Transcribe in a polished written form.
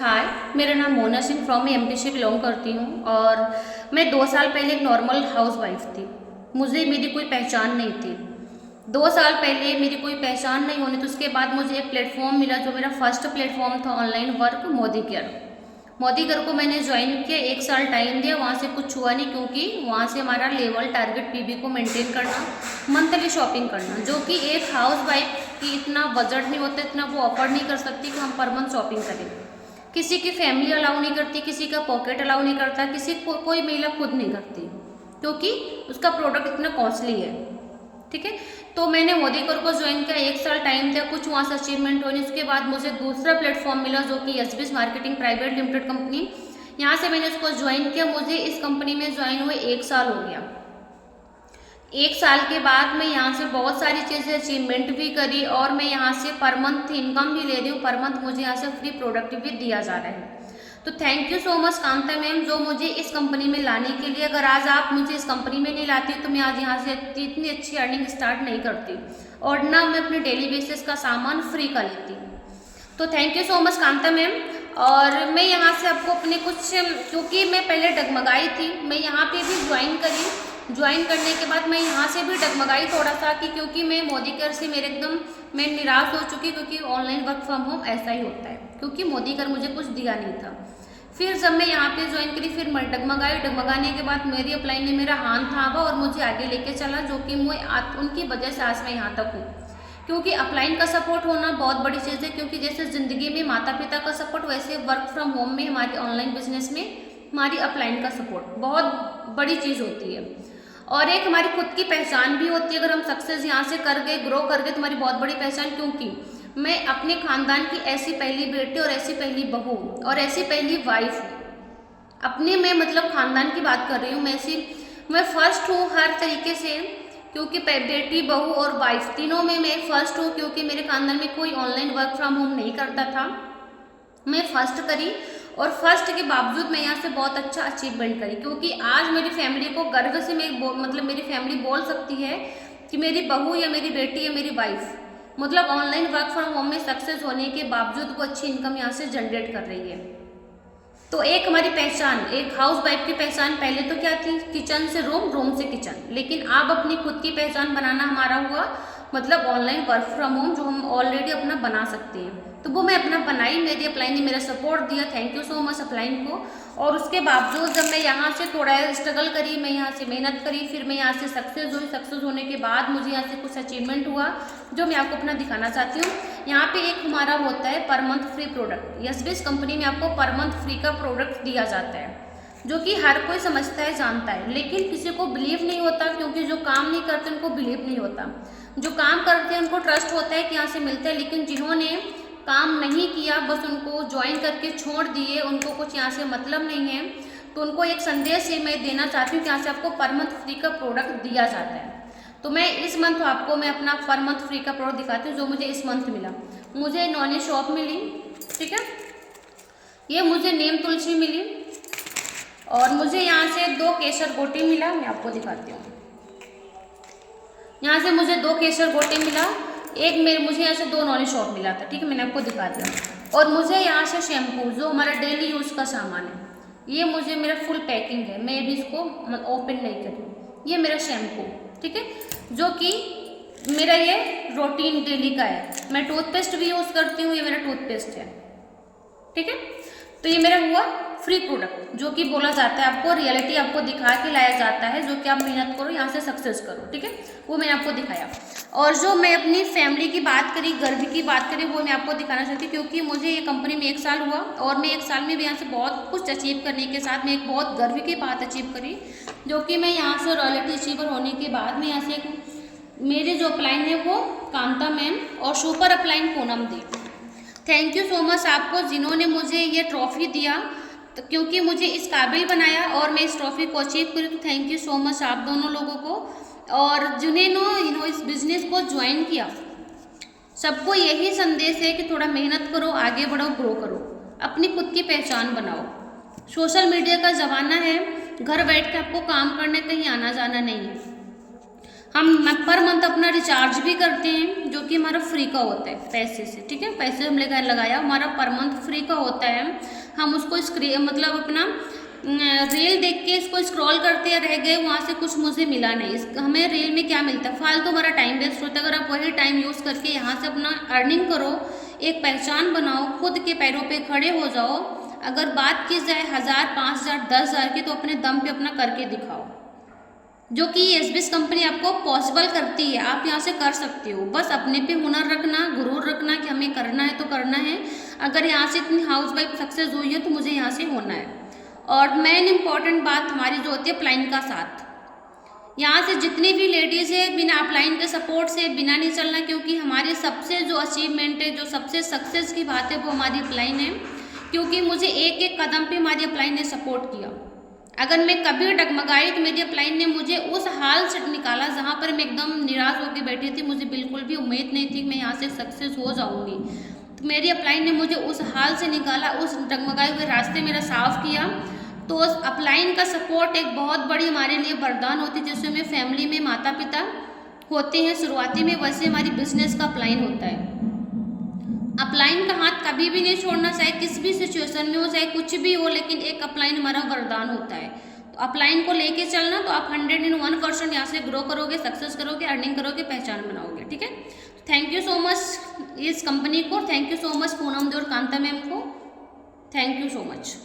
हाय, मेरा नाम Mona Singh from MP से बिलोंग करती हूँ और मैं 2 साल पहले एक नॉर्मल हाउस वाइफ थी। मुझे मेरी कोई पहचान नहीं थी। 2 साल पहले मेरी कोई पहचान नहीं होने तो उसके बाद मुझे एक प्लेटफॉर्म मिला जो मेरा फर्स्ट प्लेटफॉर्म था online work, Modi care. Modi care को मैंने ज्वाइन किया, 1 साल टाइम दिया, वहाँ से कुछ हुआ नहीं क्योंकि वहाँ से हमारा लेवल टारगेट पीबी को मेंटेन करना, मंथली शॉपिंग करना, जो कि एक हाउस वाइफ की इतना बजट नहीं होता, इतना वो अफोर्ड नहीं कर सकती कि हम पर मंथ शॉपिंग करें। किसी की फैमिली अलाउ नहीं करती, किसी का पॉकेट अलाउ नहीं करता, किसी को कोई महिला खुद नहीं करती क्योंकि उसका प्रोडक्ट इतना कॉस्टली है। ठीक है, तो मैंने मोदी केयर को ज्वाइन किया, 1 साल टाइम था, कुछ वहाँ से अचीवमेंट होने, उसके बाद मुझे दूसरा प्लेटफॉर्म मिला जो कि SBS marketing private limited company. यहाँ से मैंने उसको ज्वाइन किया। मुझे इस कंपनी में ज्वाइन हुए 1 साल हो गया। 1 साल के बाद मैं यहाँ से बहुत सारी चीज़ें अचीवमेंट भी करी और मैं यहाँ से पर मंथ इनकम भी ले रही हूँ। पर मंथ मुझे यहाँ से फ्री प्रोडक्ट भी दिया जा रहा है। तो thank you so much Kanta ma'am, जो मुझे इस कंपनी में लाने के लिए। अगर आज आप मुझे इस कंपनी में नहीं लाती तो मैं आज यहाँ से इतनी अच्छी अर्निंग स्टार्ट नहीं करती और ना मैं अपने डेली बेसिस का सामान फ्री का लेती। तो thank you so much Kanta ma'am. और मैं यहाँ से आपको अपने कुछ, क्योंकि मैं पहले डगमगाई थी, मैं यहाँ पे भी ज्वाइन करी। ज्वाइन करने के बाद मैं यहाँ से भी डगमगाई थोड़ा सा कि क्योंकि मैं मोदी केयर से मेरे एकदम मैं निराश हो चुकी, क्योंकि ऑनलाइन वर्क फ्रॉम होम ऐसा ही होता है, क्योंकि मोदी केयर मुझे कुछ दिया नहीं था। फिर जब मैं यहाँ पे ज्वाइन करी, फिर मैं डगमगाई। डगमगाने के बाद मेरी अपलाइन ने मेरा हाथ थामा और मुझे आगे लेके चला, जो कि मैं उनकी वजह से आज मैं यहाँ तक हूँ। क्योंकि अपलाइन का सपोर्ट होना बहुत बड़ी चीज़ है, क्योंकि जैसे ज़िंदगी में माता पिता का सपोर्ट, वैसे वर्क फ्रॉम होम में हमारी ऑनलाइन बिजनेस में हमारी अपलाइन का सपोर्ट बहुत बड़ी चीज़ होती है। और एक हमारी खुद की पहचान भी होती है। अगर हम सक्सेस यहाँ से कर गए, ग्रो कर गए, तो हमारी बहुत बड़ी पहचान, क्योंकि मैं अपने खानदान की ऐसी पहली बेटी और ऐसी पहली बहू और ऐसी पहली वाइफ हूँ। अपने मैं मतलब खानदान की बात कर रही हूँ, मैं फर्स्ट हूँ हर तरीके से, क्योंकि बेटी, बहू और वाइफ तीनों में मैं फर्स्ट हूँ। क्योंकि मेरे खानदान में कोई ऑनलाइन वर्क फ्रॉम होम नहीं करता था, मैं फर्स्ट करी और फर्स्ट के बावजूद मैं यहाँ से बहुत अच्छा अचीवमेंट करी। क्योंकि आज मेरी फैमिली को गर्व से मतलब मेरी फैमिली बोल सकती है कि मेरी बहू या मेरी बेटी या मेरी वाइफ मतलब ऑनलाइन वर्क फ्रॉम होम में सक्सेस होने के बावजूद वो अच्छी इनकम यहाँ से जनरेट कर रही है। तो एक हमारी पहचान, एक हाउस वाइफ की पहचान पहले तो क्या थी, किचन से रूम, रूम से किचन, लेकिन अब अपनी खुद की पहचान बनाना हमारा हुआ मतलब ऑनलाइन वर्क फ्रॉम होम, जो हम ऑलरेडी अपना बना सकते हैं। तो वो मैं अपना बनाई, मेरी अपलाइन ने मेरा सपोर्ट दिया, thank you so much upline को। और उसके बावजूद जब मैं यहाँ से थोड़ा स्ट्रगल करी, मैं यहाँ से मेहनत करी, फिर मैं यहाँ से सक्सेस हुई। सक्सेस होने के बाद मुझे यहाँ से कुछ अचीवमेंट हुआ जो मैं आपको अपना दिखाना चाहती हूँ। यहाँ पे एक हमारा होता है per month free product. SBS company में आपको पर मंथ फ्री का प्रोडक्ट दिया जाता है, जो कि हर कोई समझता है, जानता है, लेकिन किसी को बिलीव नहीं होता, क्योंकि जो काम नहीं करते उनको बिलीव नहीं होता। जो काम करते हैं उनको ट्रस्ट होता है कि यहाँ से मिलता है, लेकिन जिन्होंने काम नहीं किया, बस उनको ज्वाइन करके छोड़ दिए, उनको कुछ यहाँ से मतलब नहीं है, तो उनको एक संदेश ही मैं देना चाहती हूँ कि यहाँ से आपको पर मंथ फ्री का प्रोडक्ट दिया जाता है। तो मैं इस मंथ आपको मैं अपना पर मंथ फ्री का प्रोडक्ट दिखाती हूँ, जो मुझे इस मंथ मिला। मुझे नॉनी शॉप मिली, ठीक है, ये मुझे नीम तुलसी मिली और मुझे यहाँ से 2 केसर गोटी मिला। मैं आपको दिखाती हूँ, यहाँ से मुझे 2 केसर गोटी मिला, मुझे यहाँ से 2 नॉनी शॉप मिला था, ठीक है, मैंने आपको दिखा दिया। और मुझे यहाँ से शैम्पू, जो हमारा डेली यूज़ का सामान है, ये मुझे मेरा फुल पैकिंग है, मैं भी इसको ओपन नहीं करी। ये मेरा शैम्पू, ठीक है, जो कि मेरा ये रूटीन डेली का है। मैं टूथपेस्ट भी यूज़ करती हूँ, ये मेरा टूथपेस्ट है, ठीक है। तो ये मेरा हुआ फ्री प्रोडक्ट, जो कि बोला जाता है आपको, रियलिटी आपको दिखा के लाया जाता है, जो कि आप मेहनत करो, यहाँ से सक्सेस करो, ठीक है, वो मैंने आपको दिखाया। और जो मैं अपनी फैमिली की बात करी, गर्व की बात करी, वो मैं आपको दिखाना चाहती हूँ, क्योंकि मुझे ये कंपनी में 1 साल हुआ और मैं 1 साल में भी यहाँ से बहुत कुछ अचीव करने के साथ में एक बहुत गर्व की बात अचीव करी, जो कि मैं यहाँ से रॉयल्टी अचीवर होने के बाद में यहाँ से मेरे जो अपलाइन है वो कांता मैम और super upline Poonam the. Thank you so much आपको, जिन्होंने मुझे ये ट्रॉफी दिया, तो क्योंकि मुझे इस काबिल बनाया और मैं इस ट्रॉफी को अचीव करी। तो थैंक यू सो मच आप दोनों लोगों को। और जिन्होंने इस बिज़नेस को ज्वाइन किया, सबको यही संदेश है कि थोड़ा मेहनत करो, आगे बढ़ो, ग्रो करो, अपनी खुद की पहचान बनाओ। सोशल मीडिया का ज़माना है, घर बैठ के आपको काम करने कहीं आना जाना नहीं है। हम पर मंथ अपना रिचार्ज भी करते हैं जो कि हमारा फ्री का होता है पैसे से, ठीक है, पैसे हमने लगाया हमारा पर मंथ फ्री का होता है। हम उसको मतलब अपना रील देख के इसको स्क्रॉल करते रह गए, वहाँ से कुछ मुझे मिला नहीं। हमें रील में क्या मिलता है, फालतू हमारा टाइम वेस्ट होता है। अगर आप वही टाइम यूज़ करके यहाँ से अपना अर्निंग करो, एक पहचान बनाओ, खुद के पैरों पे खड़े हो जाओ। अगर बात की जाए 1000, 5000, 10,000 की, तो अपने दम पे अपना करके दिखाओ, जो कि एसबीएस कंपनी आपको पॉसिबल करती है। आप यहाँ से कर सकते हो, बस अपने पे हुनर रखना, गुरूर रखना कि हमें करना है तो करना है। अगर यहाँ से इतनी हाउस वाइफ सक्सेस हुई है तो मुझे यहाँ से होना है। और मेन इम्पॉर्टेंट बात हमारी जो होती है अपलाइन का साथ। यहाँ से जितनी भी लेडीज़ है बिना अपलाइन के सपोर्ट से बिना नहीं चलना, क्योंकि हमारी सबसे जो अचीवमेंट है, जो सबसे सक्सेस की बात है वो हमारी अपलाइन है। क्योंकि मुझे एक एक कदम पे हमारी अपलाइन ने सपोर्ट किया। अगर मैं कभी डगमगाई तो मेरी अपलाइन ने मुझे उस हाल से निकाला जहाँ पर मैं एकदम निराश होकर बैठी थी, मुझे बिल्कुल भी उम्मीद नहीं थी कि मैं यहाँ से सक्सेस हो जाऊँगी। तो मेरी अपलाइन ने मुझे उस हाल से निकाला, उस डगमगाए हुए रास्ते मेरा साफ किया। तो उस अपलाइन का सपोर्ट एक बहुत बड़ी हमारे लिए वरदान होती है। जैसे हमें फैमिली में माता पिता होते हैं शुरुआती में, वैसे हमारी बिजनेस का अपलाइन होता है। अपलाइन का हाथ कभी भी नहीं छोड़ना, चाहे किस भी सिचुएशन में हो, चाहे कुछ भी हो, लेकिन एक अपलाइन हमारा वरदान होता है। तो अपलाइन को लेके चलना, तो आप 101% यहाँ से ग्रो करोगे, सक्सेस करोगे, अर्निंग करोगे, पहचान बनाओगे, ठीक है। थैंक यू सो मच इस कंपनी को, thank you so much Poonam दी और कांता मैम को, थैंक यू सो मच।